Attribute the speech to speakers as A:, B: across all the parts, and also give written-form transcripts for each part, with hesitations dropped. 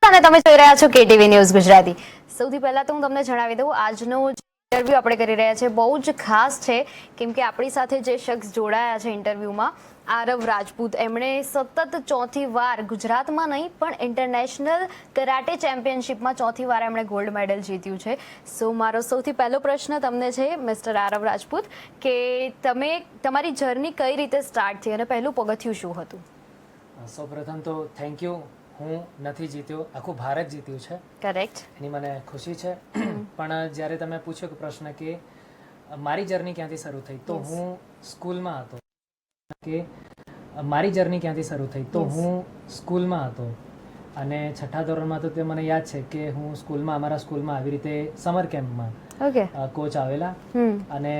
A: અને તમે જોઈ રહ્યા છો કેટીવી ન્યૂઝ ગુજરાતી. સૌથી પહેલા તો હું તમને જણાવી દઉં, આજનો ઇન્ટરવ્યુ આપણે કરી રહ્યા છે બહુ જ ખાસ છે, કેમ કે આપણી સાથે જે શખ્સ જોડાયા છે ઇન્ટરવ્યુમાં, આરવ રાજપૂત, એમણે સતત ચોથી વાર ગુજરાતમાં નહીં પણ ઇન્ટરનેશનલ કરાટે ચેમ્પિયનશિપમાં ચોથી વાર એમણે ગોલ્ડ મેડલ જીત્યું છે. સો મારો સૌથી પહેલો પ્રશ્ન તમને છે મિસ્ટર આરવ રાજપૂત, કે તમે તમારી જર્ની કઈ રીતે સ્ટાર્ટ થઈ અને પહેલું પગથિયું શું હતું?
B: સૌપ્રથમ તો થેન્ક યુ. હું નથી જીત્યો, આખું ભારત જીત્યું છે.
A: કરેક્ટ.
B: એની મને ખુશી છે. પણ જ્યારે તમે પૂછ્યો કે પ્રશ્ન કે મારી જર્ની ક્યાંથી શરૂ થઈ, તો હું સ્કૂલમાં હતો. કે મારી જર્ની ક્યાંથી શરૂ થઈ તો હું સ્કૂલમાં હતો અને છઠ્ઠા ધોરણમાં તો તે મને યાદ છે કે હું અમારા સ્કૂલમાં આવી રીતે સમર કેમ્પમાં કોચ આવેલા અને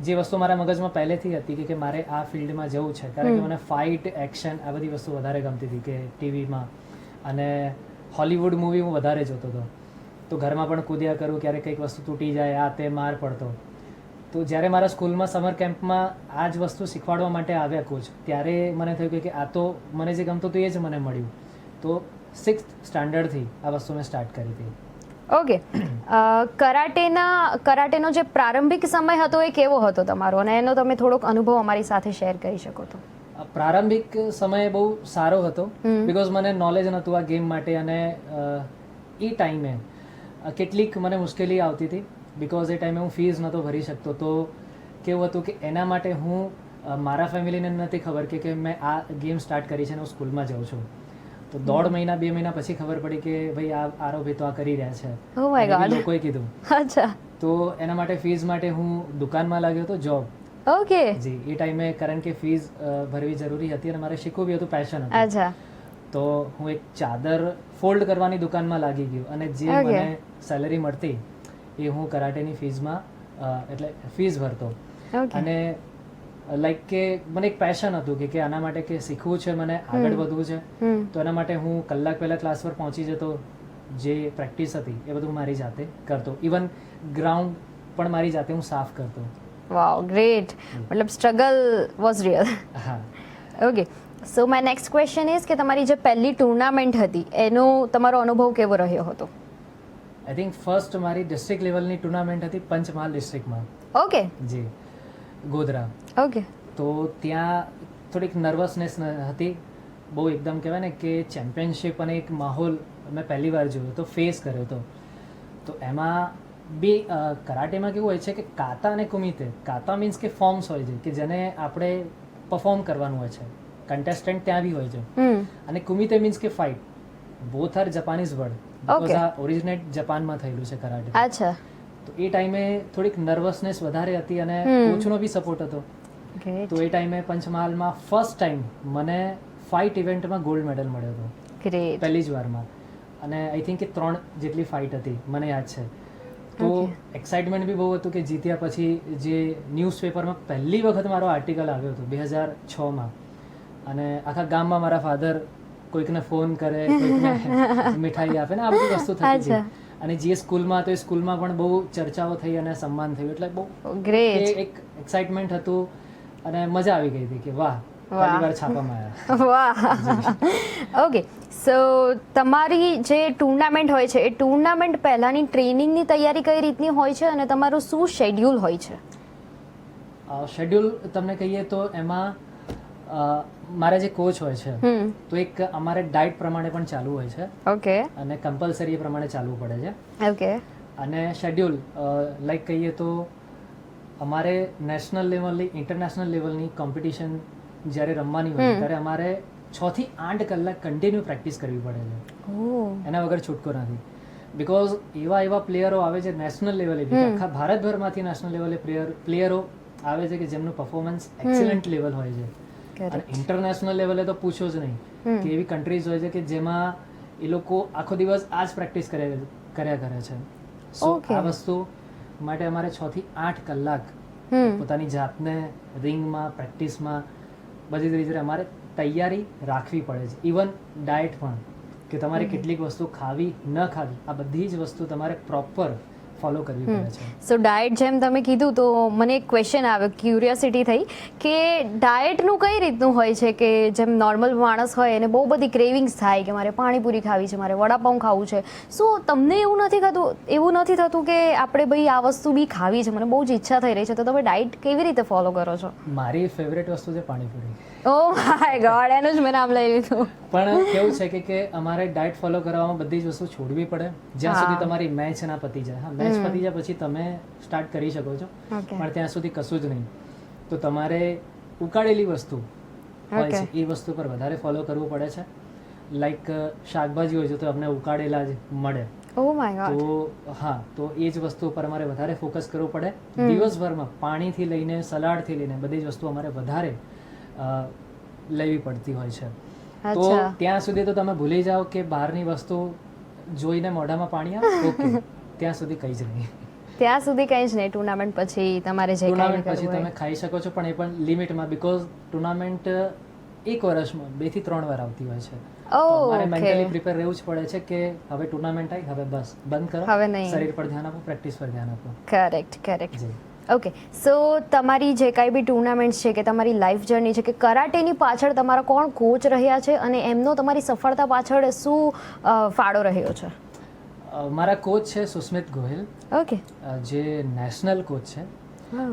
B: જે વસ્તુ મારા મગજમાં પહેલેથી હતી કે મારે આ ફિલ્ડમાં જવું છે, કારણ કે મને ફાઇટ, એક્શન આ બધી વસ્તુ વધારે ગમતી હતી કે ટીવીમાં, અને હોલિવૂડ મૂવી હું વધારે જોતો હતો. તો ઘરમાં પણ કૂદ્યા કરું, ક્યારેક કંઈક વસ્તુ તૂટી જાય, આ તે માર પડતો. તો જ્યારે મારા સ્કૂલમાં સમર કેમ્પમાં આ જ વસ્તુ શીખવાડવા માટે આવ્યા કોચ, ત્યારે મને થયું કે આ તો મને જે ગમતું હતું એ જ મને મળ્યું. તો 6th સ્ટાન્ડર્ડથી આ વસ્તુ મેં સ્ટાર્ટ કરી હતી.
A: ઓકે. કરાટેનો જે પ્રારંભિક સમય હતો એ કેવો હતો તમારો, અને એનો તમે થોડોક અનુભવ અમારી સાથે શેર કરી શકો તો?
B: પ્રારંભિક સમય બહુ સારો હતો, બિકોઝ મને નોલેજ નહોતું આ ગેમ માટે, અને એ ટાઈમે કેટલીક મને મુશ્કેલી આવતી હતી, બિકોઝ એ ટાઈમે હું ફીસ નહોતો ભરી શકતો. તો કેવું હતું કે એના માટે હું મારા ફેમિલીને નથી ખબર કે મેં આ ગેમ સ્ટાર્ટ કરી છે અને હું સ્કૂલમાં જાઉં છું. તો 1.5 મહિના 2 મહિના પછી ખબર પડી કે ભાઈ આરો ભાઈ તો આ કરી રહ્યા છે.
A: ઓ માય ગોડ.
B: લોકોએ કીધું.
A: અચ્છા.
B: તો એના માટે ફીસ માટે હું દુકાનમાં લાગ્યો હતો, જોબ.
A: ઓકે.
B: જી, એ ટાઈમે કારણ કે ફીસ ભરવી જરૂરી હતી અને મારે શીખવું બી હતું, પેશન હતું.
A: અચ્છા.
B: તો હું એક ચાદર ફોલ્ડ કરવાની દુકાનમાં લાગી ગયો, અને જે મને સેલરી મળતી એ હું કરાટેની ફીસમાં એટલે ફીસ ભરતો. અને લાઈક કે મને એક પેશન હતું કે આના માટે કે શીખવું છે, મને આગળ વધવું છે. તો એના માટે હું કલાક પહેલા ક્લાસ પર પહોંચી જતો, જે પ્રેક્ટિસ હતી એ બધું મારી જાતે કરતો. ઇવન ગ્રાઉન્ડ પણ મારી જાતે હું સાફ કરતો.
A: વાવ, ગ્રેટ. મતલબ સ્ટ્રગલ વોઝ રિયલ.
B: હા.
A: Okay. So my next question is કે તમારી જે પહેલી ટુર્નામેન્ટ હતી એનો તમારો અનુભવ કેવો રહ્યો હતો?
B: આઈ થિંક ફર્સ્ટ મારી ડિસ્ટ્રિક્ટ લેવલની ટુર્નામેન્ટ હતી પંચમહાલ ડિસ્ટ્રિક્ટમાં.
A: ઓકે.
B: જી, ગોધરા.
A: ઓકે.
B: તો ત્યાં થોડીક નર્વસનેસ હતી બહુ, એકદમ કહેવાય ને કે ચેમ્પિયનશિપ અને એક માહોલ મેં પહેલી વાર જોયો તો, ફેસ કર્યો હતો. તો એમાં બે કરાટેમાં કેવું હોય છે કે કાતા અને કુમિતે. કાતા મીન્સ કે ફોર્મ્સ હોય છે કે જેને આપણે પરફોર્મ કરવાનું હોય છે, કન્ટેસ્ટન્ટ ત્યાં બી હોય છે. અને કુમિતે મીન્સ કે fight. Both are Japanese word, because આ ઓરિજિનેટ જાપાનમાં થયેલું છે કરાટે.
A: અચ્છા.
B: તો એ ટાઈમે થોડીક નર્વસનેસ વધારે હતી અને કોચનો બી સપોર્ટ હતો. તો એ ટાઈમે પંચમહાલમાં ફર્સ્ટ ટાઈમ મને ફાઇટ ઇવેન્ટમાં ગોલ્ડ મેડલ મળ્યો હતો.
A: ગ્રેટ.
B: પહેલી જ વારમાં. અને આઈ થિંક કે 3 જેટલી ફાઇટ હતી, મને યાદ છે. તો એક્સાઇટમેન્ટ બી બહુ હતું કે જીત્યા પછી જે ન્યૂઝપેપરમાં પહેલી વખત મારો આર્ટિકલ આવ્યો હતો 2006માં, અને આખા ગામમાં મારા ફાધર કોઈકને ફોન કરે, કોઈકને મીઠાઈ આપે ને આ બધી વસ્તુ થતી હતી. અને જે સ્કૂલમાં તો એ સ્કૂલમાં પણ બહુ ચર્ચાઓ થઈ અને સન્માન થયું, એટલે બહુ ગ્રેટ એક એક્સાઇટમેન્ટ હતું અને મજા આવી ગઈ હતી કે વાહ, પહેલી વાર છાપામાં આવ્યા.
A: વાહ. ઓકે. સો તમારી જે ટુર્નામેન્ટ હોય છે એ ટુર્નામેન્ટ પહેલાંની ટ્રેનિંગની તૈયારી કઈ રીતની હોય છે અને તમારું શું શેડ્યુલ હોય છે?
B: શેડ્યુલ તમને કહીએ તો એમાં મારા જે કોચ હોય છે તો એક અમારે ડાયટ પ્રમાણે પણ ચાલુ હોય છે.
A: ઓકે. અને
B: કમ્પલસરી એ પ્રમાણે ચાલવું પડે છે.
A: ઓકે.
B: અને શેડ્યુલ લાઈક કહીએ તો અમારે નેશનલ લેવલની, ઇન્ટરનેશનલ લેવલની કોમ્પિટિશન જ્યારે રમવાની હોય ત્યારે અમારે 6 થી 8 કલાક કન્ટિન્યુ પ્રેક્ટિસ કરવી પડે છે. એના વગર છૂટકો નથી, બિકોઝ એવા પ્લેયરો આવે છે નેશનલ લેવલે, આખા ભારતભરમાંથી નેશનલ લેવલે પ્લેયરો આવે છે કે જેમનું પરફોર્મન્સ એક્સિલન્ટ લેવલ હોય છે. અને ઇન્ટરનેશનલ લેવલે તો પૂછો જ નહીં, કે એવી કન્ટ્રીઝ હોય છે કે જેમાં એ લોકો આખો દિવસ આ જ પ્રેક્ટિસ કર્યા કરે છે. સો આ વસ્તુ માટે અમારે 6 થી 8 કલાક પોતાની જાતને રિંગમાં, પ્રેક્ટિસમાં બધી રીતે અમારે તૈયારી રાખવી પડે છે. ઇવન ડાયટ પણ, કે તમારે કેટલીક વસ્તુ ખાવી ન ખાવી, આ બધી જ વસ્તુ તમારે પ્રોપર ફોલો કરવી પડે છે.
A: સો ડાયટ જેમ તમે કીધું તો મને એક ક્વેશ્ચન આવ્યો, ક્યુરિયોસિટી થઈ કે ડાયટનું કઈ રીતનું હોય છે કે જેમ નોર્મલ માણસ હોય એને બહુ બધી ક્રેવિંગ્સ થાય કે મારે પાણીપુરી ખાવી છે, મારે વડાપાઉં ખાવું છે. શું તમને એવું નથી થતું કે આપણે ભાઈ આ વસ્તુ બી ખાવી છે, મને બહુ જ ઈચ્છા થઈ રહી છે, તો તમે ડાયટ કેવી રીતે ફોલો કરો છો?
B: મારી ફેવરેટ વસ્તુ છે પાણીપુરી.
A: ઓ માય ગોડ, એનું જ મેં નામ લઈ લીધું.
B: પણ કેવું છે કે અમારે ડાયટ ફોલો કરવામાં બધી જ વસ્તુ છોડવી પડે જ્યાં સુધી તમારી મેચ ના પતી જાય. હા, મેચ પતી જાય પછી તમે સ્ટાર્ટ કરી શકો છો, પણ ત્યાં સુધી કશું જ નહીં. તો તમારે ઉકાળેલી વસ્તુ હોય છે એ વસ્તુ પર વધારે ફોલો કરવું પડે છે. લાઈક શાકભાજી હોય છે તો અમને ઉકાળેલા જ મળે.
A: ઓ માય ગોડ.
B: તો હા, તો એ જ વસ્તુ પર અમારે વધારે ફોકસ કરવું પડે. દિવસભરમાં પાણીથી લઈને સલાડથી લઈને બધી જ વસ્તુ અમારે વધારે લેવી પડતી હોય છે. તો ત્યાં સુધી તો તમે ભૂલી જાઓ કે બહારની વસ્તુ જોઈને મોઢામાં પાણી આવે, ઓકે, ત્યાં સુધી કંઈ જ નહીં.
A: ત્યાં સુધી કંઈ જ નહીં. ટુર્નામેન્ટ પછી તમારે જે
B: ટુર્નામેન્ટ પછી તમે ખાઈ શકો છો, પણ એ પણ લિમિટમાં, બીકોઝ ટુર્નામેન્ટ એક વર્ષમાં 2 થી 3 વાર આવતી હોય છે. તમારે મેન્ટલી પ્રિપેર રહેવું જ પડે છે કે હવે ટુર્નામેન્ટ આવી, હવે બસ બંધ કરો,
A: હવે નહીં.
B: શરીર પર ધ્યાન આપો, પ્રેક્ટિસ પર ધ્યાન આપો.
A: કરેક્ટ. ઓકે, સો તમારી જે કાંઈ બી ટુર્નામેન્ટ્સ છે કે તમારી લાઈફ જર્ની છે કે કરાટેની પાછળ તમારા કોણ કોચ રહ્યા છે અને એમનો તમારી સફળતા પાછળ શું ફાળો રહ્યો છે?
B: મારા કોચ છે સુસ્મિત ગોહિલ.
A: ઓકે.
B: જે નેશનલ કોચ છે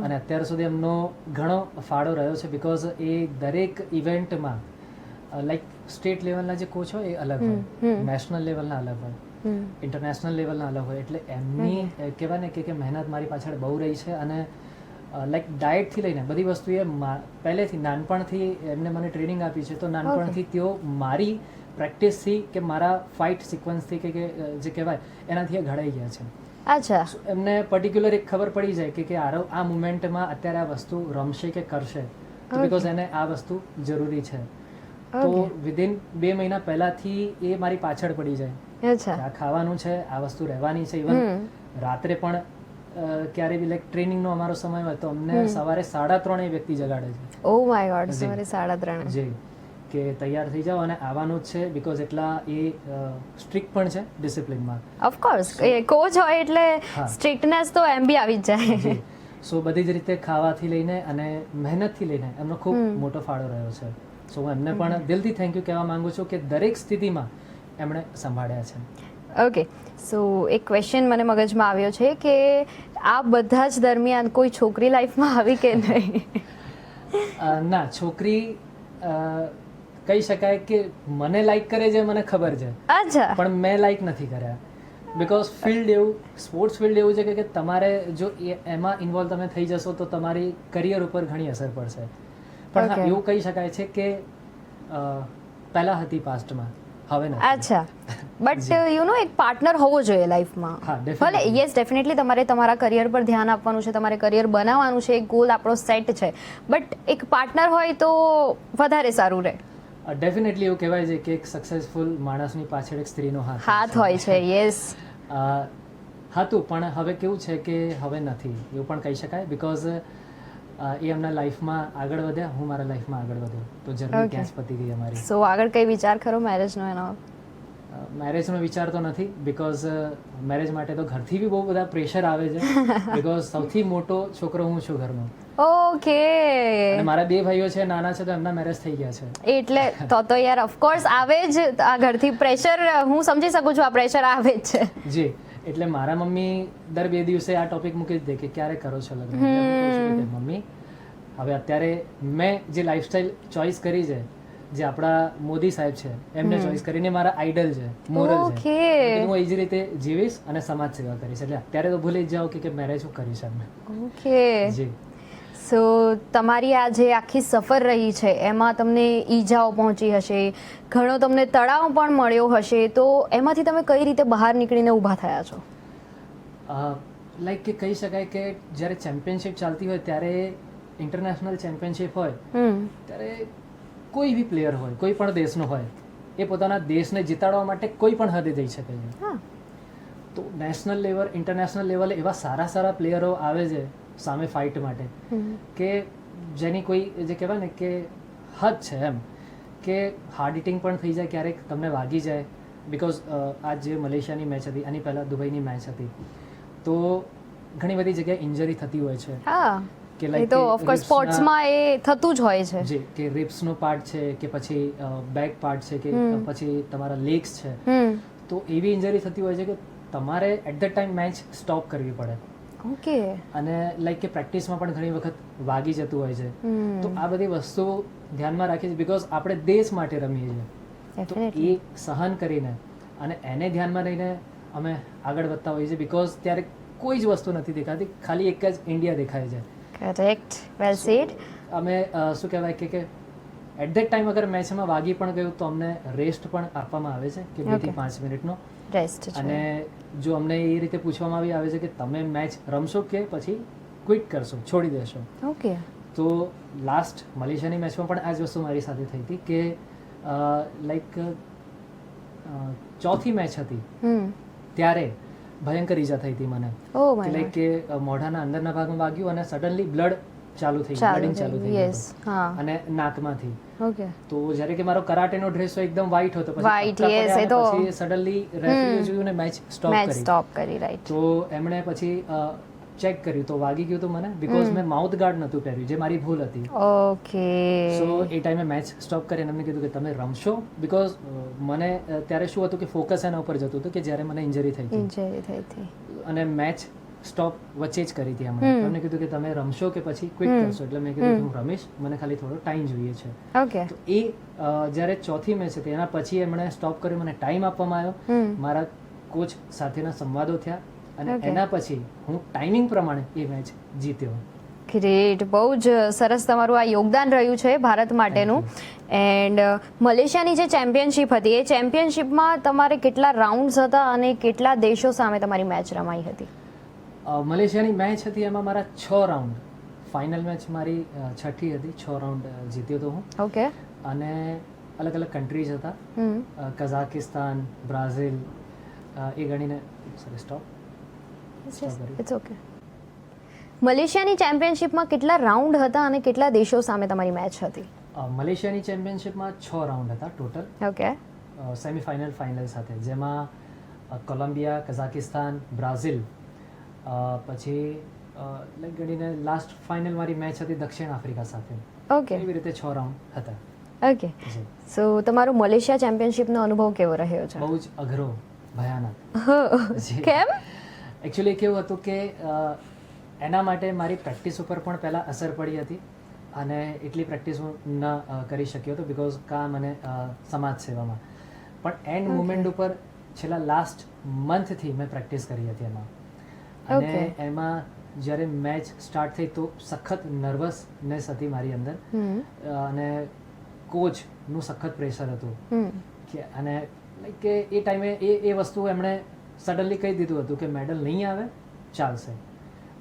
B: અને અત્યાર સુધી એમનો ઘણો ફાળો રહ્યો છે, બીકોઝ એ દરેક ઇવેન્ટમાં લાઈક સ્ટેટ લેવલના જે કોચ હોય એ અલગ હોય, નેશનલ લેવલના અલગ હોય, ઇન્ટરનેશનલ લેવલના અલગ હોય. એટલે એમની કહેવાય ને કે મહેનત મારી પાછળ બહુ રહી છે. અને લાઈક ડાયટથી લઈને બધી વસ્તુ એ પહેલેથી નાનપણથી એમને મને ટ્રેનિંગ આપી છે. તો નાનપણથી તેઓ મારી પ્રેક્ટિસથી કે મારા ફાઇટ સિક્વન્સથી કે જે કહેવાય એનાથી એ ઘડાઈ ગયા છે.
A: અચ્છા.
B: એમને પર્ટિક્યુલર એક ખબર પડી જાય કે આ મુમેન્ટમાં અત્યારે આ વસ્તુ રમશે કે કરશે, તો બીકોઝ એને આ વસ્તુ જરૂરી છે. તો વિધિન 2 મહિના પહેલાથી એ મારી પાછળ પડી જાય.
A: અચ્છા.
B: આ ખાવાનું છે, આ વસ્તુ રહેવાની છે. ઇવન રાત્રે પણ ક્યારે બી લાઈક ટ્રેનિંગનો અમારો સમય હોય તો અમને સવારે 3:30 એ વ્યક્તિ જગાડે છે.
A: ઓ માય ગોડ, સવારે 3:30.
B: જી, કે તૈયાર થઈ જાઓ અને આવવાનું જ છે, બીકોઝ એટલા એ સ્ટ્રિક્ટ પણ છે ડિસિપ્લિનમાં.
A: ઓફકોર્સ, એ કોચ હોય એટલે સ્ટ્રિક્ટનેસ તો એમ બી આવી જ જાય.
B: સો બધી જ રીતે ખાવાથી લઈને અને મહેનતથી લઈને એમનો ખૂબ મોટો ફાળો રહ્યો છે. સો હું એમને પણ દિલથી થેન્ક યુ કહેવા માંગુ છું કે દરેક સ્થિતિમાં એમણે સંભાળ્યા છે.
A: ઓકે, સો એક ક્વેશ્ચન મને મગજમાં આવ્યો છે કે આ બધા જ દરમિયાન કોઈ છોકરી લાઈફમાં આવી કે નહીં?
B: ના, છોકરી કહી શકાય કે મને લાઈક કરે છે, મને ખબર છે.
A: અચ્છા. પણ
B: મેં લાઈક નથી કર્યા, બીકોઝ ફિલ્ડ એવું, સ્પોર્ટ્સ ફિલ્ડ એવું છે કે તમારે જો એમાં ઇન્વોલ્વ તમે થઈ જશો તો તમારી કરિયર ઉપર ઘણી અસર પડશે. પણ હા, એવું કહી શકાય છે કે પહેલા હતી પાસ્ટમાં, હવે નથી.
A: અચ્છા. બટ યુ નો એક પાર્ટનર હોવો જોઈએ લાઈફમાં. ભલે યસ, ડેફિનેટલી તમારે તમારા કરિયર પર ધ્યાન આપવાનું છે, તમારે કરિયર બનાવવાનું છે, એક ગોલ આપણો સેટ છે, બટ એક પાર્ટનર હોય તો વધારે સારું રહે.
B: ડેફિનેટલી એવું કહેવાય છે કે એક સક્સેસફુલ માણસની પાછળ એક સ્ત્રીનો
A: હાથ હોય છે. યસ,
B: હતું, પણ હવે કેવું છે કે હવે નથી, એવું પણ કહી શકાય. બીકોઝ એ એમના લાઈફમાં આગળ વધ્યા, હું મારા લાઈફમાં આગળ વધ્યો, તો જર્ની ત્યાં જ પતી ગઈ અમારી.
A: સો આગળ કઈ વિચાર ખરો મેરેજનો? એનો
B: મેરેજનો વિચાર તો નથી, બીકોઝ મેરેજ માટે તો ઘરથી બી બહુ બધા પ્રેશર આવે છે, બીકોઝ સૌથી મોટો છોકરો હું છું ઘરનો.
A: ઓકે.
B: અને મારા 2 ભાઈઓ છે, નાના છે, તો એમના મેરેજ થઈ ગયા છે.
A: એટલે તો યાર ઓફકોર્સ આવે જ આ ઘરથી પ્રેશર. હું સમજી શકું છું, આ પ્રેશર આવે જ છે.
B: જી, એટલે મારા મમ્મી દર 2 દિવસે આ ટોપિક મૂકી જ દે કે ક્યારે કરો છો લગ્ન. એટલે હું કહું છું કે મમ્મી, હવે અત્યારે મેં જે લાઈફસ્ટાઈલ ચોઈસ કરી છે, જે આપણા મોદી સાહેબ છે એમને ચોઈસ કરીને મારા આઈડલ છે, મોરલ છે, હું એ જ રીતે જીવીશ અને સમાજ સેવા કરીશ. એટલે અત્યારે તો ભૂલી જ જાઓ કે મેરેજ હું કરીશ એમને.
A: ઓકે. જી. સો તમારી આ જે આખી સફર રહી છે એમાં તમને ઈજાઓ પહોંચી હશે, ઘણો તમને તણાવ પણ મળ્યો હશે, તો એમાંથી તમે કઈ રીતે બહાર નીકળીને ઊભા થયા છો?
B: લાઈક કે કહી શકાય કે જ્યારે ચેમ્પિયનશિપ ચાલતી હોય ત્યારે, ઇન્ટરનેશનલ ચેમ્પિયનશિપ હોય ત્યારે કોઈ બી પ્લેયર હોય, કોઈ પણ દેશનો હોય, એ પોતાના દેશને જીતાડવા માટે કોઈ પણ હદે જઈ શકે છે. તો નેશનલ લેવલ, ઇન્ટરનેશનલ લેવલે એવા સારા સારા પ્લેયરો આવે છે સામે ફાઇટ માટે કે જેની કોઈ જે કહેવાય ને કે હદ છે એમ, કે હાર્ડ હિટિંગ પણ થઈ જાય, ક્યારેક તમને વાગી જાય. બીકોઝ આ જે મલેશિયાની મેચ હતી, આની પહેલાં દુબઈની મેચ હતી, તો ઘણી બધી જગ્યાએ ઇન્જરી થતી હોય છે
A: હા
B: કે
A: એ
B: લાઈક
A: તો ઓફકોર્સ સ્પોર્ટ્સમાં એ થતું જ હોય છે.
B: જે કે રિપ્સનો પાર્ટ છે કે પછી બેક પાર્ટ છે કે પછી તમારા લેગ્સ છે, તો એવી ઇન્જરી થતી હોય છે કે તમારે at the time match stop કરવી પડે.
A: ઓકે.
B: અને લાઈક કે પ્રેક્ટિસમાં પણ ઘણી વખત વાગી જતું હોય છે. તો આ બધી વસ્તુઓ ધ્યાનમાં રાખીએ છીએ બિકોઝ આપણે દેશ માટે રમીએ છીએ. તો એ સહન કરીને અને એને ધ્યાનમાં રહીને અમે આગળ વધતા હોઈએ છીએ બિકોઝ ત્યારે કોઈ જ વસ્તુ નથી દેખાતી, ખાલી એક જ ઇન્ડિયા દેખાય છે.
A: Correct, well said.
B: અમે શું કહેવાય કે એટ ધેટ ટાઈમ અગર મેચમાં વાગી પણ ગયું તો અમને રેસ્ટ પણ આપવામાં આવે છે કે 2 થી 5 મિનિટનો
A: રેસ્ટ છે.
B: અને જો અમને એ રીતે પૂછવામાં આવે છે કે તમે મેચ રમશો કે પછી ક્વિટ કરશો, છોડી દેશો.
A: ઓકે.
B: તો લાસ્ટ મલેશિયાની મેચમાં પણ આ જ વસ્તુ મારી સાથે થઈ હતી કે લાઈક ચોથી મેચ હતી ત્યારે ભયંકર ઈજા થઈ હતી મને
A: ઓ
B: કે
A: માય
B: લાઈક કે મોઢાના અંદરના ભાગમાં વાગ્યું અને સડનલી બ્લડ ચાલુ થઈ ગયું, બ્લીડિંગ ચાલુ થઈ
A: યસ.
B: ગયું
A: હા.
B: અને નાકમાંથી.
A: ઓકે.
B: તો જ્યારે કે મારો કરાટેનો ડ્રેસ તો એકદમ વ્હાઈટ હતો,
A: White, yes, એ તો.
B: પછી સડનલી રેફરીએ જોયું ને મેચ સ્ટોપ
A: મેચ
B: કરી.
A: સ્ટોપ કરી, રાઈટ.
B: તો એમણે પછી ચેક કર્યું તો વાગી ગયું તો મને બિકોઝ મેં માઉથ ગાર્ડ નહોતું પહેર્યું, જે મારી ભૂલ હતી.
A: ઓકે.
B: સો એ ટાઈમે મેચ સ્ટોપ કરીને એમને કીધું કે તમે રમશો બિકોઝ મને ત્યારે શું હતું કે ફોકસ એના ઉપર જતું હતું કે જ્યારે મને ઇન્જરી થઈ હતી
A: ઇન્જરી થઈ હતી
B: અને મેચ સ્ટોપ વચ્ચે જ કરી હતી એમણે. એમને કીધું કે તમે રમશો કે પછી ક્વિટ કરશો, એટલે મેં કીધું કે હું રમીશ, મને ખાલી થોડો ટાઈમ જોઈએ છે.
A: ઓકે.
B: તો એ જ્યારે ચોથી મેચ હતી એના પછી એમણે સ્ટોપ કર્યું, મને ટાઈમ આપવામાં આવ્યો, મારા કોચ સાથેના સંવાદો થયા અને એના પછી હું ટાઈમિંગ પ્રમાણે એ મેચ જીત્યો.
A: ગ્રેટ, બહુ જ સરસ તમારું આ યોગદાન રહ્યું છે ભારત માટેનું. એન્ડ મલેશિયાની જે ચેમ્પિયનશિપ હતી એ ચેમ્પિયનશિપમાં તમારે કેટલા રાઉન્ડ્સ હતા અને કેટલા દેશો સામે તમારી મેચ રમાઈ હતી?
B: મલેશિયાની મેચ હતી એમાં મારા 6 રાઉન્ડ, ફાઇનલ મેચ મારી 6ઠી હતી, 6 રાઉન્ડ જીત્યો હતો હું.
A: ઓકે.
B: અને અલગ અલગ કન્ટ્રીઝ હતા, કઝાકિસ્તાન, બ્રાઝિલ, એ ગણીને સોરી સ્ટોપ.
A: It's okay. મલેશિયાની ચેમ્પિયનશિપમાં કેટલા રાઉન્ડ હતા અને કેટલા દેશો સામે તમારી મેચ હતી?
B: મલેશિયાની ચેમ્પિયનશિપમાં 6 રાઉન્ડ હતા ટોટલ,
A: ઓકે.
B: સેમીફાઇનલ ફાઇનલ સાથે, જેમાં કોલંબિયા, કઝાકિસ્તાન, બ્રાઝિલ, પછી લાઈક ગણીને લાસ્ટ ફાઇનલ મારી મેચ હતી દક્ષિણ આફ્રિકા સાથે.
A: ઓકે.
B: એવી રીતે 6 રાઉન્ડ હતા.
A: ઓકે. સો તમારો મલેશિયા ચેમ્પિયનશિપનો અનુભવ કેવો રહ્યો છે?
B: બહુ જ અઘરો, ભયાનક.
A: કેમ?
B: એકચ્યુઅલી કેવું હતું કે એના માટે મારી પ્રેક્ટિસ ઉપર પણ પહેલાં અસર પડી હતી અને એટલી પ્રેક્ટિસ હું ન કરી શક્યો હતો બિકોઝ કામ અને સમાજ સેવામાં. પણ એન્ડ મુમેન્ટ ઉપર છેલ્લા લાસ્ટ મંથથી મેં પ્રેક્ટિસ કરી હતી એમાં. અને એમાં જ્યારે મેચ સ્ટાર્ટ થઈ તો સખત નર્વસનેસ હતી મારી અંદર અને કોચનું સખત પ્રેશર હતું કે અને લાઈક કે એ ટાઈમે એ વસ્તુ એમણે સડનલી કહી દીધું હતું કે મેડલ નહીં આવે ચાલશે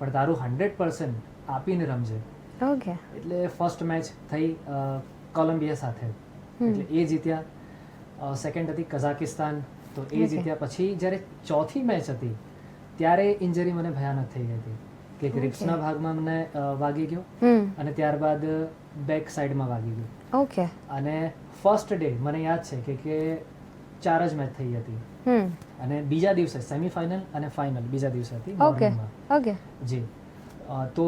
B: પણ તારું 100% આપીને રમજે.
A: ઓકે.
B: એટલે ફર્સ્ટ મેચ થઈ કોલંબિયા સાથે, એટલે એ જીત્યા. સેકન્ડ હતી કઝાકિસ્તાન, તો એ જીત્યા. પછી જ્યારે ચોથી મેચ હતી ત્યારે ઇન્જરી મને ભયાનક થઈ ગઈ હતી કે ગ્રિપ્સના ભાગમાં મને વાગી ગયો અને ત્યારબાદ બેક સાઈડમાં વાગી ગયું.
A: ઓકે.
B: અને ફર્સ્ટ ડે મને યાદ છે કે 4 જ મેચ થઈ હતી અને બીજા દિવસે સેમીફાઇનલ અને ફાઇનલ બીજા દિવસે હતી મોર્નિંગમાં.
A: ઓકે.
B: જી. તો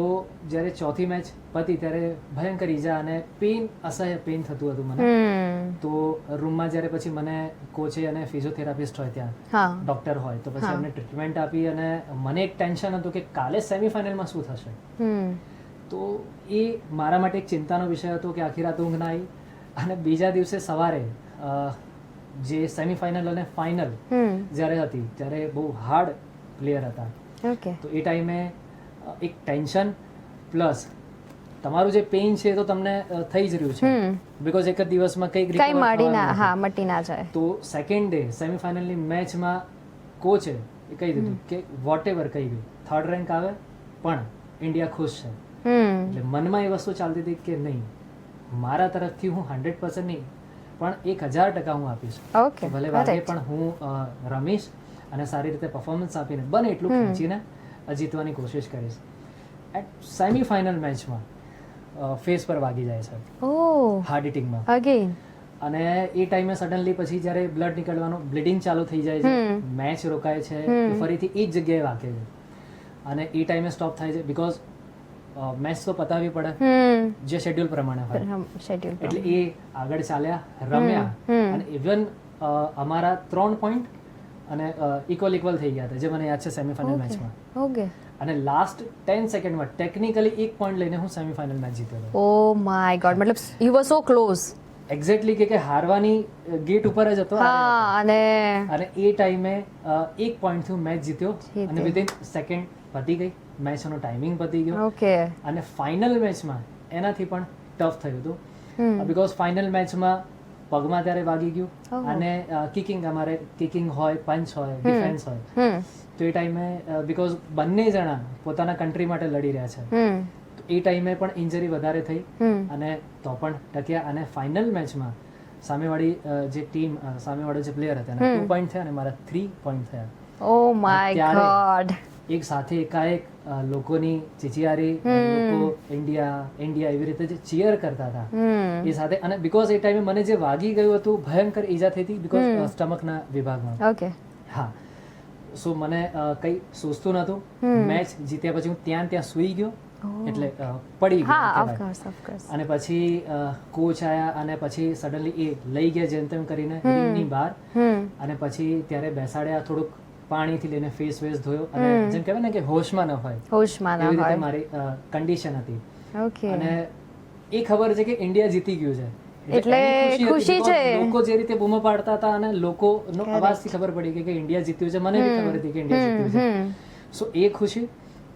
B: જ્યારે ચોથી મેચ પતી ત્યારે ભયંકર ઈજા અને પેઇન, અસહ્ય પેઇન થતું હતું મને. તો રૂમમાં જ્યારે પછી મને કોચે અને ફિઝિયોથેરાપિસ્ટ હોય ત્યાં, ડોક્ટર હોય, તો પછી એમને ટ્રીટમેન્ટ આપી અને મને એક ટેન્શન હતું કે કાલે સેમીફાઇનલમાં શું થશે. તો એ મારા માટે એક ચિંતાનો વિષય હતો કે આખી રાત ઊંઘ ના આવી અને બીજા દિવસે સવારે જે સેમીફાઇનલ અને ફાઇનલ જ્યારે હતી ત્યારે બહુ હાર્ડ પ્લેયર હતા.
A: ઓકે.
B: તો એ ટાઈમે એક ટેન્શન પ્લસ તમારું જે પેઇન છે તો તમને થઈ જ રહ્યું છે બિકોઝ એક જ દિવસમાં કંઈક
A: મટી ના જાય.
B: તો સેકન્ડ ડે સેમીફાઇનલની મેચમાં કોચે એ કહી દીધું કે વોટ એવર કહી ગયું, 3rd રેન્ક આવે પણ ઇન્ડિયા ખુશ છે. એટલે મનમાં એ વસ્તુ ચાલતી હતી કે નહીં, મારા તરફથી હું 100% નહીં પણ 1000% હું આપીશ. ભલે વાગે પણ હું રમીશ અને સારી રીતે પરફોર્મન્સ આપીને બને એટલું ખેંચીને જીતવાની કોશિશ કરીશ. એટ સેમીફાઇનલ મેચમાં ફેસ પર વાગી જાય છે, હાર્ડ હિટિંગમાં
A: અગેન.
B: અને એ ટાઈમે સડનલી પછી જ્યારે બ્લડ નીકળવાનું, બ્લીડિંગ ચાલુ થઈ જાય છે, મેચ રોકાય છે, ફરીથી એ જ જગ્યાએ વાગે છે. અને એ ટાઈમે સ્ટોપ થાય છે બીકોઝ મેચ તો પતાવવી પડે જે શેડ્યુલ પ્રમાણે હોય
A: શેડ્યુલ
B: એટલે એ આગળ ચાલ્યા રમ્યા અને ઇવન અમારા 3 પોઈન્ટ અને ઇક્વલ થઈ ગયા હતા જે મને યાદ છે સેમીફાઇનલ મેચમાં
A: ઓકે
B: અને લાસ્ટ 10 સેકન્ડમાં ટેકનિકલી 1 પોઈન્ટ લઈને હું સેમીફાઇનલ મેચ જીત્યો હતો
A: ઓ માય ગોડ મતલબ you were so close
B: exactly કે હારવાની ગેટ ઉપર જ હતો
A: હા અને
B: એ ટાઈમે 1 પોઈન્ટથી હું મેચ જીત્યો અને વિધિન સેકન્ડ પતી ગઈ મેચનો ટાઈમિંગ પતી ગયો
A: ઓકે
B: અને ફાઇનલ મેચમાં એનાથી પણ ટફ થયું હતું બીકોઝ ફાઇનલ મેચમાં પગમાં ત્યારે વાગી ગયું અને કિકિંગ હોય પંચ હોય ડિફેન્સ હોય તો એ ટાઈમે બીકોઝ બંને જણા પોતાના કન્ટ્રી માટે લડી રહ્યા છે તો એ ટાઈમે પણ ઇન્જરી વધારે થઈ અને તો પણ ટક્યા અને ફાઇનલ મેચમાં સામેવાળી જે ટીમ સામેવાળો જે પ્લેયર હતા એના 2 પોઈન્ટ થયા અને મારા 3 પોઈન્ટ થયા
A: ઓ માય ગોડ
B: એક સાથે એકાએક લોકોની ચીચિયારી લોકો ઇન્ડિયા એવી રીતે જે ચીયર કરતા હતા એ સાથે અને બીકોઝ એ ટાઈમે મને જે વાગી ગયું હતું ભયંકર ઈજા થઈ હતી બીકોઝ સ્ટમકના વિભાગમાં
A: ઓકે
B: હા સો મને કંઈ સૂઝતું નહોતું મેચ જીત્યા પછી હું ત્યાં સૂઈ ગયો એટલે પડી ગયો અને પછી કોચ આયા અને પછી સડનલી એ લઈ ગયા જેમ તેમ કરીને રિંગની બહાર અને પછી ત્યારે બેસાડ્યા થોડુંક પાણીથી લઈને ફેસ ધોયો અને જેમ કહેવાય ને કે હોશમાં ન હોય એવી રીતે મારી કન્ડિશન હતી
A: ઓકે
B: અને એ ખબર છે કે ઇન્ડિયા જીતી ગયું છે
A: એટલે ખુશી છે
B: લોકો જે રીતે બૂમો પાડતા હતા અને લોકોનો અવાજથી ખબર પડી કે ઇન્ડિયા જીત્યું છે મને બી ખબર હતી કે ઇન્ડિયા જીત્યું છે સો એ ખુશી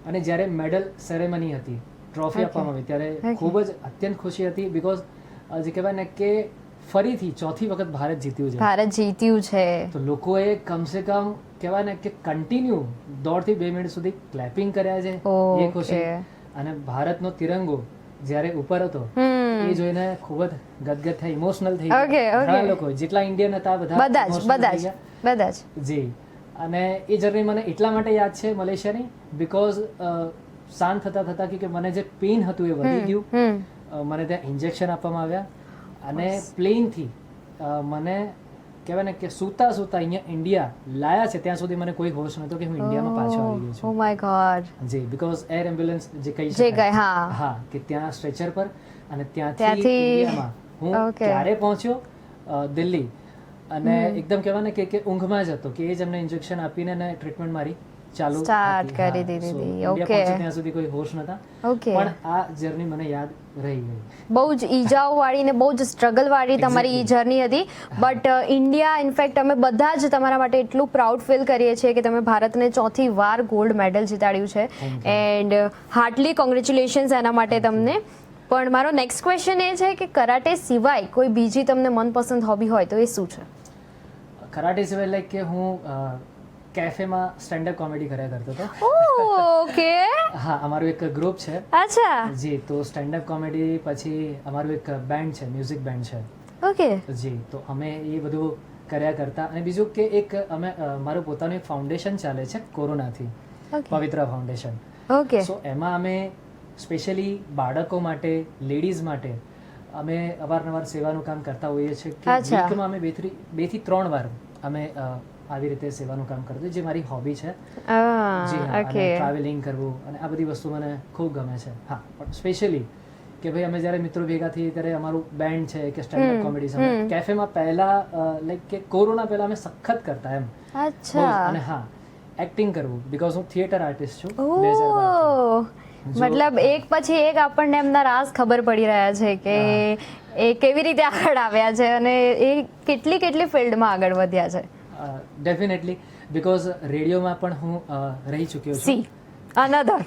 B: અને જ્યારે મેડલ સેરેમની હતી ટ્રોફી આપવામાં આવી ત્યારે ખૂબ જ અત્યંત ખુશી હતી બીકોઝ જે કહેવાય ને કે ફરીથી ચોથી વખત ભારત જીત્યું છે તો લોકોએ કમસે કમ કહેવાય ને કે કન્ટિન્યુ 1.5 થી 2 મિનિટ સુધી ક્લેપિંગ કર્યા છે એ ખુશી અને ભારતનો તિરંગો જ્યારે ઉપર હતો એ જોઈને ખૂબ જ ગદગદ થઈ ઇમોશનલ થઈ ઘણા લોકો જેટલા ઇન્ડિયન હતા બધા જ જી અને એ જર્ની મને એટલા માટે યાદ છે મલેશિયાની બીકોઝ શાંત થતા કે મને જે પેઇન હતું એ વધી ગયું મને ત્યાં ઇન્જેક્શન આપવામાં આવ્યા અને પ્લેનથી મને કહેવાય ને કે સૂતા અહીંયા ઇન્ડિયા લાયા છે ત્યાં સુધી મને કોઈ હોશ નહોતો કે હું ઇન્ડિયામાં પાછો આવી ગયો છું
A: ઓ માય ગોડ
B: જી બીકોઝ એર એમ્બ્યુલન્સ જે કહી શકાય હા કે ત્યાં સ્ટ્રેચર પર અને ત્યાંથી ઇન્ડિયામાં હું ક્યારે પહોંચ્યો દિલ્હી અને એકદમ કહેવાય ને કે ઊંઘમાં જ હતો કે એ જ અમને ઇન્જેક્શન આપીને ટ્રીટમેન્ટ મારી
A: સ્ટાર્ટ કરી દીધી ઓકે
B: ત્યાં સુધી કોઈ હોશ નતા પણ આ જર્ની મને યાદ રહી ગઈ
A: બહુ જ ઈજાઓ વાળી ને બહુ જ સ્ટ્રગલ વાળી તમારી જર્ની હતી બટ ઇન્ડિયા ઇનફેક્ટ અમે બધા જ તમારા માટે એટલું પ્રાઉડ ફીલ કરીએ છીએ કે તમે ભારતને 4થી વાર ગોલ્ડ મેડલ જીતાડ્યું છે એન્ડ હાર્ટલી કોંગ્રેચ્યુલેશન્સ એના માટે તમને પણ મારો નેક્સ્ટ ક્વેશ્ચન એ છે કે કરાટે સિવાય કોઈ બીજી તમને મનપસંદ હોબી હોય તો એ શું છે
B: કરાટે સિવાય લાઈક કે હું કેફેમાં સ્ટેન્ડઅપ કોમેડી કર્યા કરતો હતો
A: ઓકે
B: હા અમારું એક ગ્રુપ છે
A: અચ્છા
B: જી તો સ્ટેન્ડઅપ કોમેડી પછી અમારું એક બેન્ડ છે મ્યુઝિક બેન્ડ છે
A: ઓકે
B: જી તો અમે એ બધું કર્યા કરતા અને બીજું કે એક અમે મારું પોતાનું એક ફાઉન્ડેશન ચાલે છે કોરોનાથી પવિત્ર ફાઉન્ડેશન
A: ઓકે
B: સો એમાં અમે સ્પેશિયલી બાળકો માટે લેડીઝ માટે અમે અવારનવાર સેવાનું કામ કરતા હોઈએ છીએ કે વીકમાં અમે 2 થી 3 વાર અમે આવી રીતે સેવાનું કામ કરતું જે મારી હોબી છે જી હા અને ટ્રાવેલિંગ કરવું અને આ બધી વસ્તુ મને ખૂબ ગમે છે હા પણ સ્પેશિયલી કે ભાઈ અમે જ્યારે મિત્રો ભેગા થઈએ ત્યારે અમારું બેન્ડ છે કે સ્ટેન્ડ અપ કોમેડી છે કેફેમાં પહેલા લાઈક કે કોરોના પહેલા અમે સખત કરતા એમ
A: અચ્છા
B: અને હા એક્ટિંગ કરવું બીકોઝ હું થિયેટર આર્ટિસ્ટ છું 2012
A: મતલબ એક પછી એક આપણને એમના રાઝ ખબર પડી રહ્યા છે કે એ કેવી રીતે આગળ આવ્યા છે અને એ કેટલી ફિલ્ડમાં આગળ વધ્યા છે
B: ડેફિનેટલી બીકોઝ રેડિયોમાં પણ હું રહી ચૂક્યો છું
A: અનધર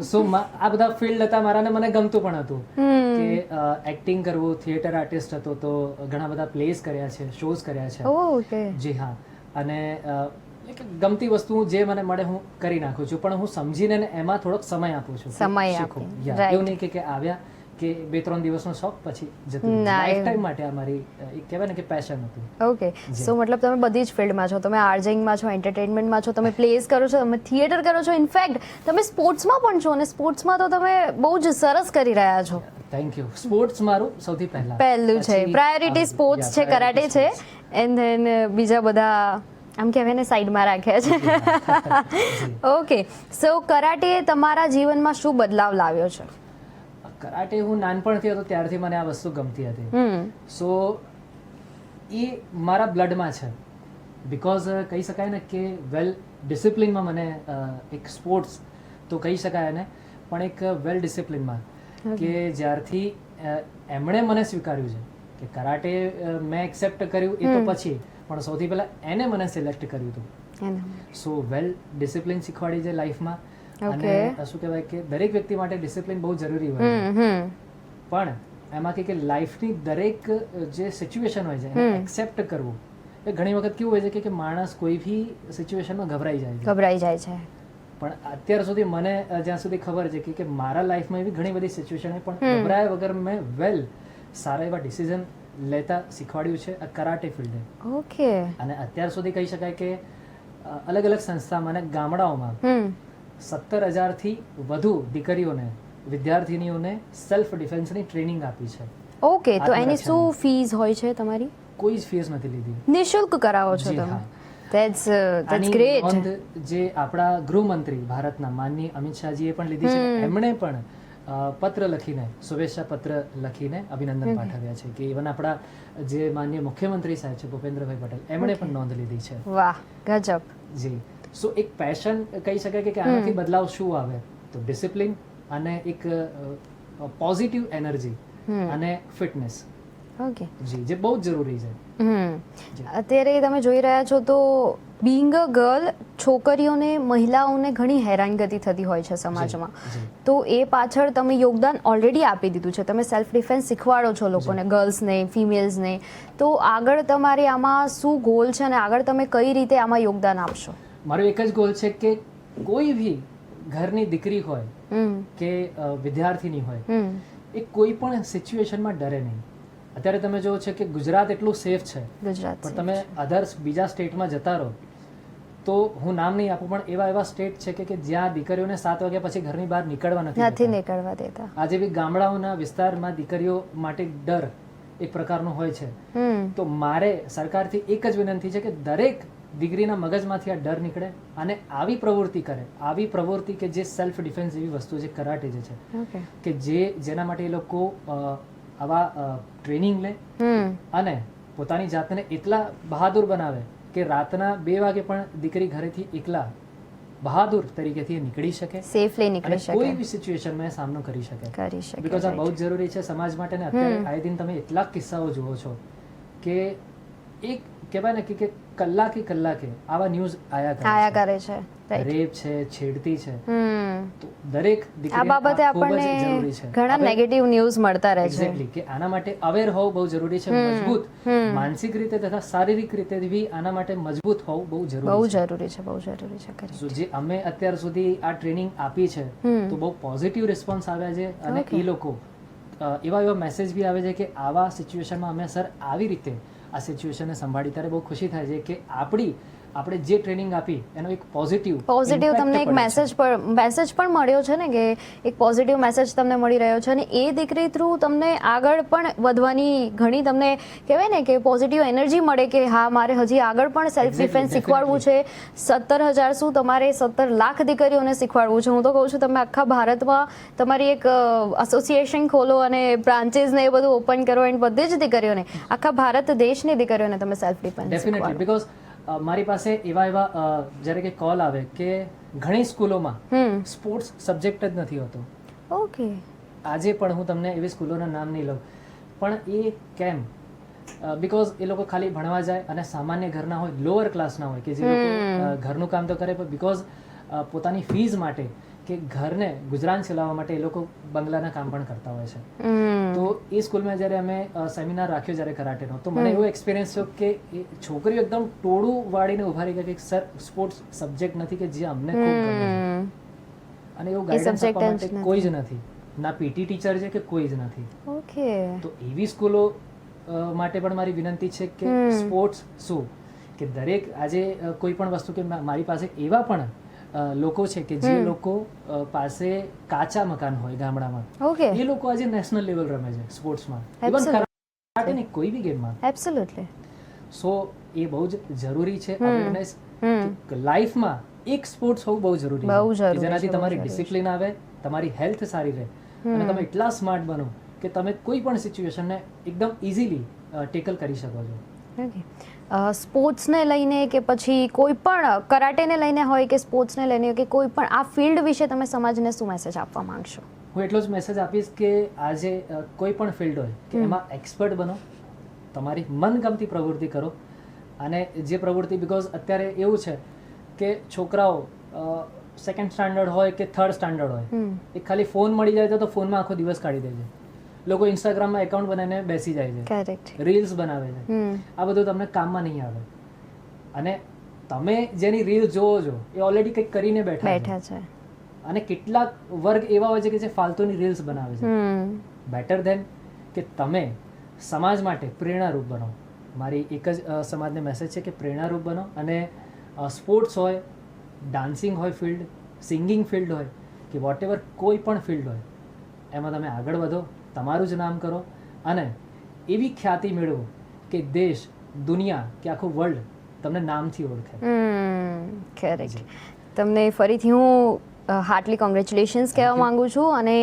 B: સો આ બધા ફિલ્ડ હતા મારાને મને ગમતું પણ હતું કે એક્ટિંગ કરવું થિયેટર આર્ટિસ્ટ હતો તો ઘણા બધા પ્લેસ કર્યા છે શોઝ કર્યા છે જી હા અને ગમતી વસ્તુ જે મને મળે હું કરી નાખું છું પણ હું સમજીને એમાં થોડોક સમય આપું છું એવું નહીં કે આવ્યા કે 2-3 દિવસનો શોખ પછી જતું લાઈફ ટાઈમ માટે આ મારી એક કહેવાય ને કે પેશન હતું
A: ઓકે સો મતલબ તમે બધી જ ફિલ્ડમાં છો તમે આર્જિંગમાં છો એન્ટરટેનમેન્ટમાં છો તમે પ્લેસ કરો છો તમે થિયેટર કરો છો ઇનફેક્ટ તમે સ્પોર્ટ્સમાં પણ છો અને સ્પોર્ટ્સમાં તો તમે બહુ જ સરસ કરી રહ્યા છો
B: થેન્ક યુ સ્પોર્ટ્સ મારું સૌથી પહેલું
A: છે પ્રાયોરિટી સ્પોર્ટ્સ છે કરાટે છે એન્ડ ધેન બીજા બધા આમ કહેવાય ને સાઈડમાં રાખ્યા છે. ઓકે, સો કરાટે તમારા જીવનમાં શું બદલાવ લાવ્યો છે?
B: કરાટે હું નાનપણથી હતો ત્યારથી મને આ વસ્તુ ગમતી હતી. સો એ મારા બ્લડમાં છે. બિકોઝ કહી શકાય ને કે વેલ ડિસિપ્લિનમાં મને એક સ્પોર્ટ્સ તો કહી શકાય ને, પણ એક વેલ ડિસિપ્લિનમાં કે જ્યારથી એમણે મને સ્વીકાર્યું છે કે કરાટે મેં એક્સેપ્ટ કર્યું એ તો પછી, પણ સૌથી પહેલાં એને મને સિલેક્ટ કર્યું હતું. સો વેલ ડિસિપ્લિન શીખવાડી છે લાઈફમાં. અને શું કહેવાય કે દરેક વ્યક્તિ માટે ડિસિપ્લિન બહુ જરૂરી હોય, પણ એમાં કે લાઈફની દરેક જે સિચ્યુએશન હોય છે એને એક્સેપ્ટ કરવું એ ઘણી વખત કેવું હોય છે કે માણસ કોઈ બી સિચ્યુએશનમાં ગભરાઈ જાય છે. પણ અત્યાર સુધી મને જ્યાં સુધી ખબર છે કે મારા લાઈફમાં એવી ઘણી બધી સિચ્યુએશન હોય, પણ ગભરાયા વગર મેં વેલ સારા એવા ડિસિઝન લેતા શીખવાડ્યું છે આ કરાટે ફિલ્ડે.
A: ઓકે.
B: અને અત્યાર સુધી કહી શકાય કે અલગ અલગ સંસ્થામાં અને ગામડાઓમાં 17,000થી વધુ દીકરીઓને, વિદ્યાર્થીનીઓને સેલ્ફ ડિફેન્સની ટ્રેનિંગ આપી છે.
A: ઓકે, તો એની શું ફીસ હોય છે તમારી?
B: કોઈ જ ફીસ નથી લીધી,
A: નિઃશુલ્ક કરાવો છો તમે? That's great.
B: નોંધ જે આપણા ગૃહમંત્રી ભારતના માનનીય અમિત શાહજીએ પણ લીધી છે. એમણે પણ પત્ર લખીને, શુભેચ્છા પત્ર લખીને અભિનંદન પાઠવ્યા છે કે ઇવન આપણા જે માનનીય મુખ્યમંત્રી સાહેબ છે ભૂપેન્દ્રભાઈ પટેલ, એમણે પણ નોંધ લીધી છે.
A: વાહ, ગજબ.
B: જી. સો એક પેશન કહી શકાય કે આનાથી બદલાવ શું આવે, તો ડિસિપ્લિન અને એક પોઝિટિવ એનર્જી અને ફિટનેસ.
A: ઓકે
B: જી, જે બહુ જ જરૂરી છે.
A: અત્યારે તમે જોઈ રહ્યા છો તો બિંગ અ ગર્લ, છોકરીઓને, મહિલાઓને ઘણી હેરાનગતિ થતી હોય છે સમાજમાં. તો એ પાછળ તમે યોગદાન ઓલરેડી આપી દીધું છે, તમે સેલ્ફ ડિફેન્સ શીખવાડો છો લોકોને, ગર્લ્સને, ફિમેલ્સને. તો આગળ તમારે આમાં શું ગોલ છે અને આગળ તમે કઈ રીતે આમાં યોગદાન આપશો?
B: મારો એક જ ગોલ છે કે કોઈ બી ઘરની દીકરી હોય કે વિદ્યાર્થીની હોય, એ કોઈ પણ સિચ્યુએશનમાં ડરે નહીં. અત્યારે તમે જોવો છે કે ગુજરાત એટલું સેફ છે, પણ તમે અધર્સ બીજા સ્ટેટમાં જતા રહો તો હું નામ નહીં આપું, પણ એવા સ્ટેટ છે કે જ્યાં દીકરીઓને 7 વાગ્યા પછી ઘરની બહાર નીકળવા નથી
A: નીકળવા દેતા.
B: આજે બી ગામડાઓના વિસ્તારમાં દીકરીઓ માટે ડર એક પ્રકારનો હોય છે. તો મારે સરકારથી એક જ વિનંતી છે કે દરેક દીકરીના મગજમાંથી આ ડર નીકળે અને આવી પ્રવૃત્તિ કરે, આવી પ્રવૃત્તિ કે જે સેલ્ફ ડિફેન્સ જેવી વસ્તુ છે, કરાટે જે છે, કે જેના માટે એ લોકો આવા ટ્રેનિંગ લે અને પોતાની જાતને એટલા બહાદુર બનાવે કે રાતના 2 વાગે પણ દીકરી ઘરેથી એકલા બહાદુર તરીકેથી નીકળી શકે,
A: સેફલી નીકળી શકે,
B: કોઈ બી સિચ્યુએશનમાં સામનો કરી શકે. બીકોઝ આ બહુ જ જરૂરી છે સમાજ માટે. ને અત્યારે આए દિન તમે એટલા કિસ્સાઓ જુઓ છો કે એક કહેવાય ને કે કલાકે આવા ન્યૂઝ આયા કરે છે. રેપ છે, છેડતી છે, તો દરેક
A: આ બાબતે આપણને ઘણા નેગેટિવ ન્યૂઝ મળતા રહે છે.
B: એક્ઝેક્ટલી, કે આના માટે અવેર હોવું બહુ જરૂરી છે. મજબૂત માનસિક રીતે તથા શારીરિક રીતે બી આના માટે મજબૂત હોવું બહુ જરૂરી છે. સો જે અમે અત્યાર સુધી આ ટ્રેનિંગ આપી છે તો બહુ પોઝિટિવ રિસ્પોન્સ આવ્યા છે. અને એ લોકો એવા મેસેજ બી આવે છે કે આવા સિચ્યુએશનમાં અમે સર આવી રીતે આ સિચ્યુએશનને સંભાળી, ત્યારે બહુ ખુશી થાય છે કે આપણે જે ટ્રેનિંગ આપી એનો એક પોઝિટિવ
A: તમને એક મેસેજ પણ મળ્યો છે ને, કે એક પોઝિટિવ મેસેજ તમને મળી રહ્યો છે અને એ દીકરી થ્રુ તમને આગળ પણ વધવાની ઘણી તમને કહેવાય ને કે પોઝિટિવ એનર્જી મળે કે હા મારે હજી આગળ પણ સેલ્ફ ડિફેન્સ શીખવાડવું છે. 17,000 શું તમારે 17 લાખ દીકરીઓને શીખવાડવું છે. હું તો કહું છું તમે આખા ભારતમાં તમારી એક એસોસિએશન ખોલો અને બ્રાન્ચીસ ને એ બધું ઓપન કરો અને બધી જ દીકરીઓને, આખા ભારત દેશની દીકરીઓને તમે સેલ્ફ ડિફેન્સ
B: ડેફિનેટલી. બીકોઝ મારી પાસે એવા જ્યારે કે કોલ આવે કે ઘણી સ્કૂલોમાં સ્પોર્ટ્સ સબ્જેક્ટ જ નથી હોતો.
A: ઓકે.
B: આજે પણ હું તમને એવી સ્કૂલોના નામ નહીં લઉં, પણ એ કેમ? બીકોઝ એ લોકો ખાલી ભણવા જાય અને સામાન્ય ઘરના હોય, લોઅર ક્લાસના હોય, કે જે લોકો ઘરનું કામ તો કરે પણ બીકોઝ પોતાની ફીઝ માટે કે ઘરને ગુજરાન ચલાવવા માટે એ લોકો બંગલાના કામ પણ કરતા હોય છે. તો એ સ્કૂલમાં જ્યારે અમે સેમિનાર રાખ્યો જ્યારે કરાટેનો, તો મને એવો એક્સપિરિયન્સ થયો કે એ છોકરીઓ એકદમ ટોળું વાળીને ઉભા રહી ગયા કે સર સ્પોર્ટ્સ સબ્જેક્ટ નથી કે જે અમને ખૂબ ગમે છે અને એવું ગાઈડન્સ આપવા માટે કોઈ જ નથી, ના પીટી ટીચર છે કે કોઈ જ નથી.
A: ઓકે.
B: તો એવી સ્કૂલો માટે પણ મારી વિનંતી છે કે સ્પોર્ટ્સ શું, કે દરેક આજે કોઈ પણ વસ્તુ કે મારી પાસે એવા પણ લોકો છે કે જે લોકો પાસે કાચા મકાન હોય ગામડામાં, એ લોકો આજે નેશનલ લેવલ રમે છે સ્પોર્ટ્સમાં, ઇવન કરાટે ની કોઈ બી ગેમમાં.
A: એબ્સોલ્યુટલી.
B: સો એ બહુ જ જરૂરી છે અવેરનેસ. લાઈફમાં એક સ્પોર્ટ્સ હોવું બહુ જરૂરી
A: બહુ
B: છે
A: જરૂરી
B: કે જેનાથી
A: છે, બહુ
B: તમારી
A: જરૂરી
B: ડિસિપ્લિન આવે, તમારી હેલ્થ સારી રહે અને તમે એટલા સ્માર્ટ બનો કે તમે કોઈ પણ સિચ્યુએશનને એકદમ ઇઝીલી ટેકલ કરી શકો છો.
A: ઓકે. સ્પોર્ટ્સને લઈને કે પછી કોઈ પણ કરાટેને લઈને હોય કે સ્પોર્ટ્સને લઈને હોય કે કોઈ પણ આ ફિલ્ડ વિશે તમે સમાજને શું મેસેજ આપવા માંગશો?
B: હું એટલો જ મેસેજ આપીશ કે આજે કોઈ પણ ફિલ્ડ હોય કે એમાં એક્સપર્ટ બનો, તમારી મનગમતી પ્રવૃત્તિ કરો. અને જે પ્રવૃત્તિ, બીકોઝ અત્યારે એવું છે કે છોકરાઓ સેકન્ડ સ્ટાન્ડર્ડ હોય કે થર્ડ સ્ટાન્ડર્ડ હોય, એ ખાલી ફોન મળી જાય તો ફોનમાં આખો દિવસ કાઢી દે છે. લોકો ઇન્સ્ટાગ્રામમાં એકાઉન્ટ બનાવીને બેસી જાય છે,
A: કરેક્ટ.
B: રીલ્સ બનાવે છે. આ બધું તમને કામમાં નહીં આવે. અને તમે જેની રીલ જોવો છો એ ઓલરેડી કંઈક કરીને બેઠા છે.
A: છે.
B: અને કેટલાક વર્ગ એવા હોય છે કે જે ફાલતુની રીલ્સ બનાવે છે. બેટર ધેન કે તમે સમાજ માટે પ્રેરણારૂપ બનો. મારી એક જ સમાજને મેસેજ છે કે પ્રેરણારૂપ બનો. અને સ્પોર્ટ્સ હોય, ડાન્સિંગ હોય ફિલ્ડ, સિંગિંગ ફિલ્ડ હોય કે વોટ એવર કોઈ પણ ફિલ્ડ હોય, એમાં તમે આગળ વધો, તમારું જ નામ કરો અને એવી ખ્યાતિ મેળવો કે દેશ, દુનિયા કે આખું વર્લ્ડ તમને નામથી ઓળખે.
A: કરેક્ટ. તમને ફરીથી હું હાર્ટલી કોંગ્રેચ્યુલેશન્સ કહેવા માંગુ છું. અને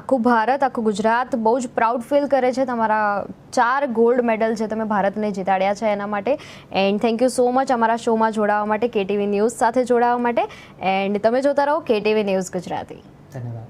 A: આખું ભારત, આખું ગુજરાત બહુ જ પ્રાઉડ ફીલ કરે છે. તમારા 4 ગોલ્ડ મેડલ છે તમે ભારતને જીતાડ્યા છે એના માટે. And thank you so much અમારા શોમાં જોડાવા માટે, KTV ન્યૂઝ સાથે જોડાવા માટે. એન્ડ તમે જોતા રહો KTV ન્યૂઝ ગુજરાતી.
B: ધન્યવાદ.